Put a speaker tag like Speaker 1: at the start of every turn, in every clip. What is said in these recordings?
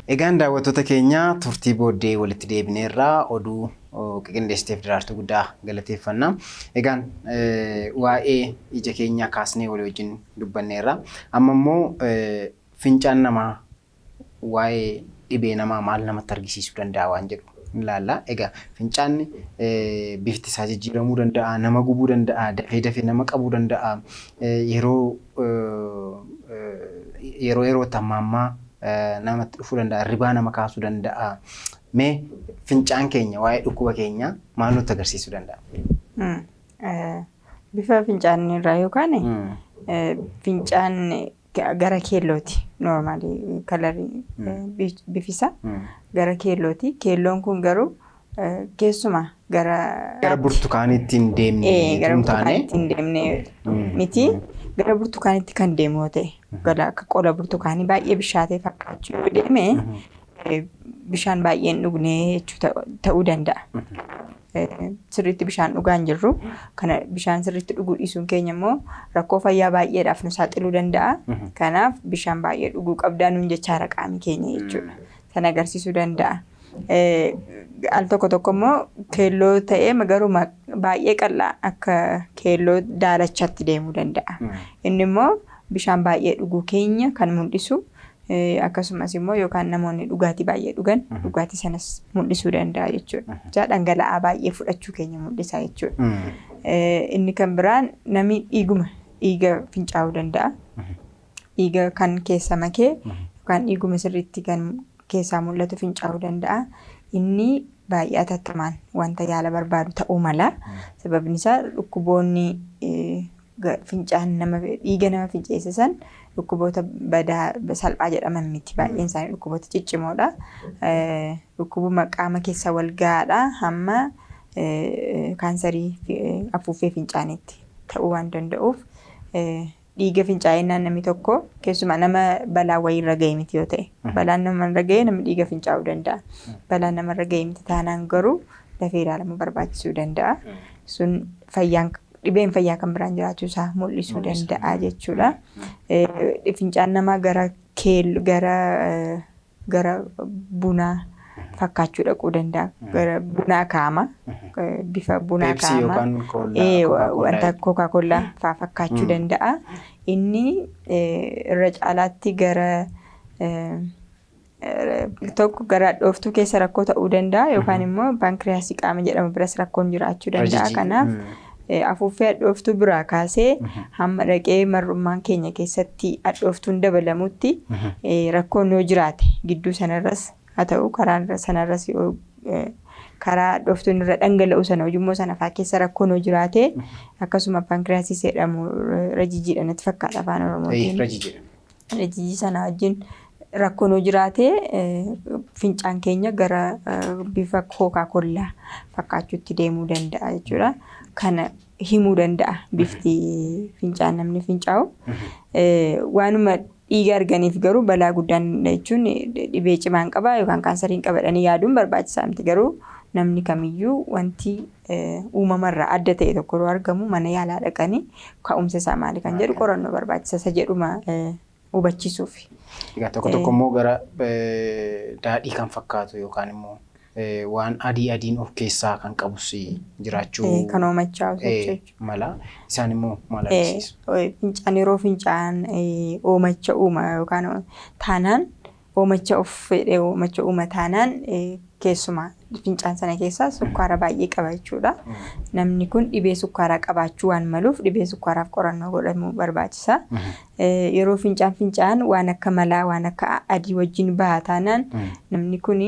Speaker 1: Egaan daawwattoota keenya turtii booddee walitti deebineerraa oduu qindeessiteef Daraartuu guddaa galateeffannaa. Egaan waa'ee ija keenyaa kaasnee walii wajjin dubbanneerra. Amma immoo fincaan namaa waa'ee dhibee namaa maal namatti argisiisuu danda'a waan jedhu ilaalla. Egaa fincaanni bifti isaa jijjiiramuu danda'a, nama gubuu danda'a, dafee nama qabuu danda'a. Yeroo tammaammaa namatti dhufuu danda'a, ribaa nama kaasuu danda'a. Mee fincaan keenya waa'ee dhukkuba keenya maal nutti agarsiisuu danda'a?
Speaker 2: Bifa fincaanii irraa yookaan fincaan gara keellooti normally kalarii bifisa gara keellooti. Keelloon kun garuu keessuma gara
Speaker 1: burtukaaniitti hin deemne
Speaker 2: gara burtukaaniitti hin deemne miti. Gara burtukaaniitti kan deemu yoo ta'e akka qola burtukaanii baay'ee bishaatee fakkaachuu yoo deeme bishaan baay'een dhugnee jechuu ta'uu danda'a. Sirriitti bishaan dhugaan jirru kana bishaan sirriitti dhuguu dhiisuun keenya immoo rakkoo fayyaa baay'eedhaaf nu saaxiluu danda'a. Kanaaf bishaan baay'ee dhuguu qabdaa nuun jechaara qaami keenya jechuudha. Sana agarsiisuu danda'a. Al tokko immoo keelloo ta'ee garuu baay'ee qal'aa akka keelloo daalachatti deemuu danda'a. Inni immoo bishaan baay'ee dhuguu keenya kan mul'isu. Akkasumas immoo yookaan namoonni dhugaatii baay'ee dhugan dhugaatii sanas mul'isuu danda'a jechuudha. Dhangala'aa baay'ee fudhachuu keenya mul'isa jechuudha. Inni kan biraan namni dhiiga fincaa'uu danda'a. Dhiiga kan keessa makee yookaan dhiiguma sirriitti kan keessaa mul'atu fincaa'uu danda'a. Inni baay'ee atattamaan wanta yaala barbaadu ta'uu mala. Sababni isaa dhukkuboonni fincaan dhiiga nama finceessisan dhukkuboota badaa salphaa jedhaman miti. Baay'een isaanii dhukkuboota ciccimoodha. Dhukkubuma qaama keessa wal gahaadha hamma kaansarii afuuffee fincaaniitti ta'uu waan danda'uuf dhiiga fincaa'inaan namni tokko keessumaa nama balaa wayiirra ga'e miti yoo ta'e balaan namarra ga'e namni dhiiga fincaa'uu danda'a. Balaan namarra ga'e miti taanaan garuu dafee ilaalamuu barbaachisuu danda'a. Sun dhibeen fayyaa kan biraan jiraachuu isaa mul'isuu danda'a jechuudha. Fincaan namaa gara bunaa fakkaachuu dhaquu danda'a. Gara bunaa kaama. Bifa bunaa kaama. Wanta Coca-Cola fa'aa fakkaachuu danda'a. Inni irra caalaatti tokko gara dhooftuu keessa rakkoo ta'uu danda'a yookaan immoo paankiriyaasii qaama jedhamu biras rakkoon jiraachuu danda'a. Kanaaf afuuffee hadhooftuu biraa kaasee hamma dhaqee marrummaan keenya keessatti hadhooftuun dabalamutti rakkoon yoo jiraate gidduu sanarras haa ta'u karaa sanarras karaa hadhooftuun irra dhangala'u sana ujummoo sana fa'aa keessa rakkoon yoo jiraate akkasuma paankiriyaasii jedhamu rajijiidha natti fakkaata afaan Oromootiin. Rajijii sana wajjin rakkoon yoo jiraate fincaan keenya gara bifa Coca-Cola fakkaachuutti deemuu danda'a jechuudha. Kana himuu danda'a bifti fincaan namni fincaa'u. Waanuma dhiiga arganiif garuu balaa guddaan jechuun dhibee cimaan qaba yookaan kaansariin qabadhanii yaaduun barbaachisaa miti. Garuu namni kamiyyuu wanti uumamarraa adda ta'e tokko yeroo argamu mana yaalaa dhaqanii ka'umsa isaa maali kan jedhu qorannoo barbaachisa isa jedhuma hubachiisuuf.
Speaker 1: Egaa tokko immoo gara daadhii kan fakkaatu yookaan immoo waan adiin of keessaa kan qabus jiraachuu
Speaker 2: kan oomachaa'u jechuudha.
Speaker 1: Mala isaan immoo maal agarsiisu?
Speaker 2: Fincaan yeroo fincaan oomacha uuma yookaan taanaan oomacha of fedhee oomacha uuma taanaan keessumaa fincaan sana keessaa sukkaara baay'ee qaba jechuudha. Namni kun dhibee sukkaaraa qabaachuu waan maluuf dhibee sukkaaraaf qorannoo godhamuu barbaachisa. Yeroo fincaan waan akka malaa waan akka adii wajjin bahaa taanaan namni kun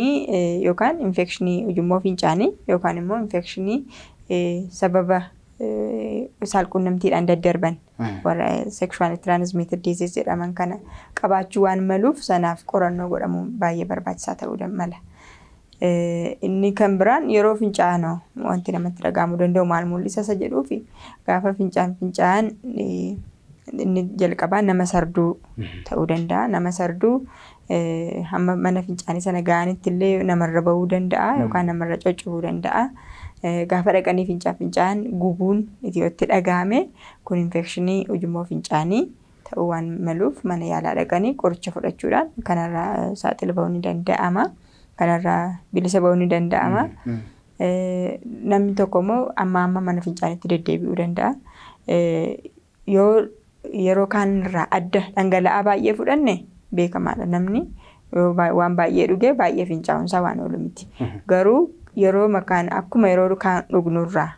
Speaker 2: yookaan infekshinii ujummoo fincaanii yookaan immoo infekshinii sababa saalquunnamtiidhaan daddarban warra sexually transmitted disease jedhaman kana qabaachuu waan maluuf sanaaf qorannoo godhamuu baay'ee barbaachisaa ta'uu mala. Inni kan biraan yeroo fincaanoo wanti namatti dhagahamuu danda'u maal mul'isa isa jedhuufi gaafa fincaan inni jalqabaa nama sarduu ta'uu danda'a. Nama sarduu hamma mana fincaanii sana ga'anitti illee namarra bahuu danda'a yookaan namarra coccubuu danda'a. Gaafa dhaqanii fincaan gubuun itti dhagahame kun infekshinii ujummoo fincaanii ta'uu waan maluuf mana yaalaa dhaqanii qoricha fudhachuudhaan kanarraa saaxila bahuu ni danda'ama. Kanarraa bilisa bahuu ni danda'ama. Namni tokko immoo amma mana fincaaniitti deddeebi'uu danda'a. Yoo yeroo kaanirraa adda dhangala'aa baay'ee fudhanne beekamaadha namni waan baay'ee dhugee baay'ee fincaa'uunsaa waan oolu miti. Garuu yeroo makaan akkuma yeroo kaan dhugnurraa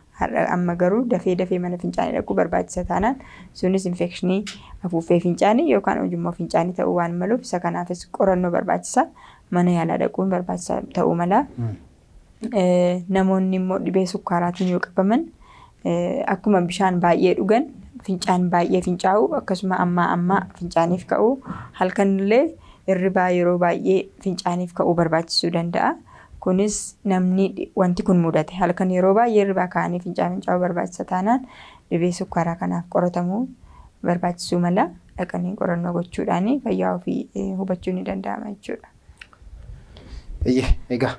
Speaker 2: amma garuu dafee mana fincaanii dhaquu barbaachisa taanaan sunis infekshinii afuuffee fincaanii yookaan ujummoo fincaanii ta'uu waan maluuf isa kanaafis qorannoo barbaachisa. Mana yaalaa dhaquun barbaachisa ta'uu mala. Namoonni immoo dhibee sukkaaraatiin yoo qabaman akkuma bishaan baay'ee dhugan fincaan baay'ee fincaa'u akkasuma amma fincaaniif ka'u halkanillee irribaa yeroo baay'ee fincaaniif ka'uu barbaachisuu danda'a. Kunis namni wanti kun mudate halkan yeroo baay'ee irribaa ka'anii fincaa'uu barbaachisa taanaan dhibee sukkaaraa kanaaf qoratamuu barbaachisuu mala dhaqanii qorannoo gochuudhaan fayyaa ofii hubachuu ni danda'ama jechuudha.
Speaker 1: Egaa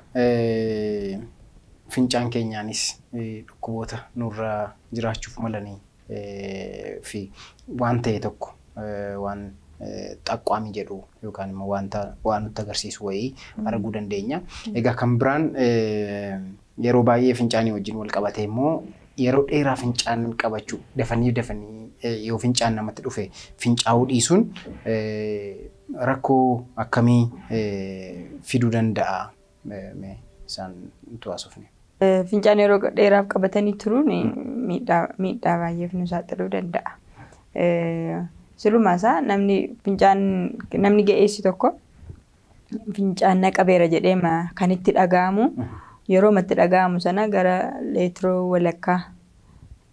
Speaker 1: fincaan keenyaanis dhukkuboota nurraa jiraachuuf malanii fi waan ta'e tokko waan xaqqaami jedhu yookaan immoo waan nutti agarsiisu wayii arguu dandeenya. Egaa kan biraan yeroo baay'ee fincaanii wajjin wal qabatee immoo yeroo dheeraa fincaan qabachuu dafanii yoo fincaan namatti dhufe fincaa'uu dhiisuun rakkoo akkamii fiduu danda'a isaan tu'aasufne.
Speaker 2: Fincaan yeroo dheeraaf qabatanii turuun miidhaa baay'eef nu saaxiluu danda'a. Silumaasaa namni ga'eessi tokko fincaan naqabeera jedhee kan itti dhaga'amu yeroo itti dhaga'amu sana gara leetiroo walakkaa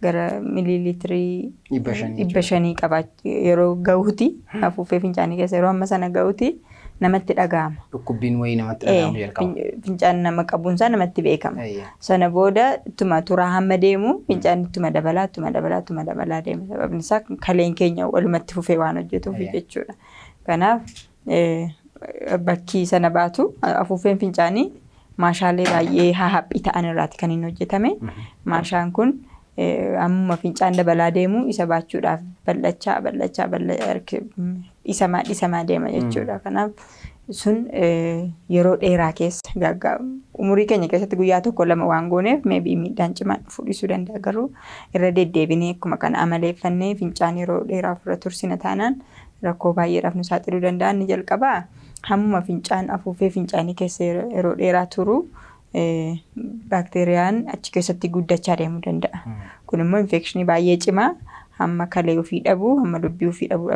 Speaker 2: gara miliilitirii 500 qabaachuu yeroo ga'uuti afuuffee fincaanii keessa yeroo amma sana ga'uuti namatti dhaga'ama.
Speaker 1: Dhukkubbiin wayii namatti dhaga'amu jalqaba.
Speaker 2: Fincaan nama qabuunsaa namatti beekama. Sana booda ittuma turaa hamma deemu fincaan ittuma dabalaa deema. Sababni isaa kaleen keenya walumatti fufee waan hojjetuuf jechuudha. Kanaaf bakki sana baatu afuuffeen fincaanii maashaalee baay'ee haphii ta'an irraati kan inni hojjetame. Maashaan kun amma fincaan dabalaa deemu isa baachuudhaaf bal'achaa dhisamaa deema jechuudha. Kanaaf sun yeroo dheeraa keessa umurii keenya keessatti guyyaa tokko lama waan gooneef maybe miidhaan cimaan fudhisuu danda'a. Garuu irra deddeebinee akkuma kana amaleeffannee fincaan yeroo dheeraaf irra tursina taanaan rakkoo baay'eedhaaf nu saaxiluu danda'a. Inni jalqabaa hammuma fincaan afuuffee fincaanii keessa yeroo dheeraa turu baakteeriyaan achi keessatti guddachaa deemuu danda'a. Kun immoo infekshinii baay'ee cimaa hamma kalee ofii dhabuu hamma dubbii ofii dhabuu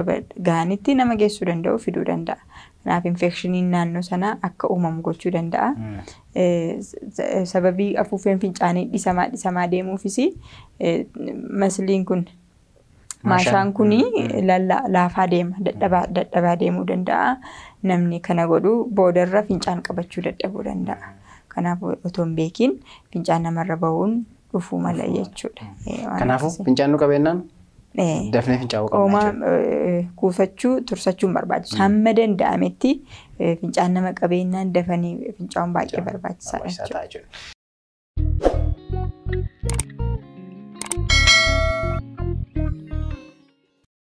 Speaker 2: gahanitti nama geessuu danda'u fiduu danda'a. Kanaaf infekshiniin naannoo sanaa akka uumamu gochuu danda'a. Sababii afuuffeen fincaanii dhisamaa deemuufis masliin kun maashaan kuni laafaa deema dadhabaa deemuu danda'a. Namni kana godhu boodarra fincaan qabachuu dadhabuu danda'a. Kanaaf otoo hin beekin fincaan namarra bahuun dhufuu mala jechuudha.
Speaker 1: Kanaafuu fincaan nu qabeennaan dafnee fincaa'uu qabna
Speaker 2: jechuudha. Kuufachuu tursachuun barbaachisu. Hamma danda'ametti fincaan nama qabeennaan dafanii fincaa'uun baay'ee barbaachisaadha jechuudha.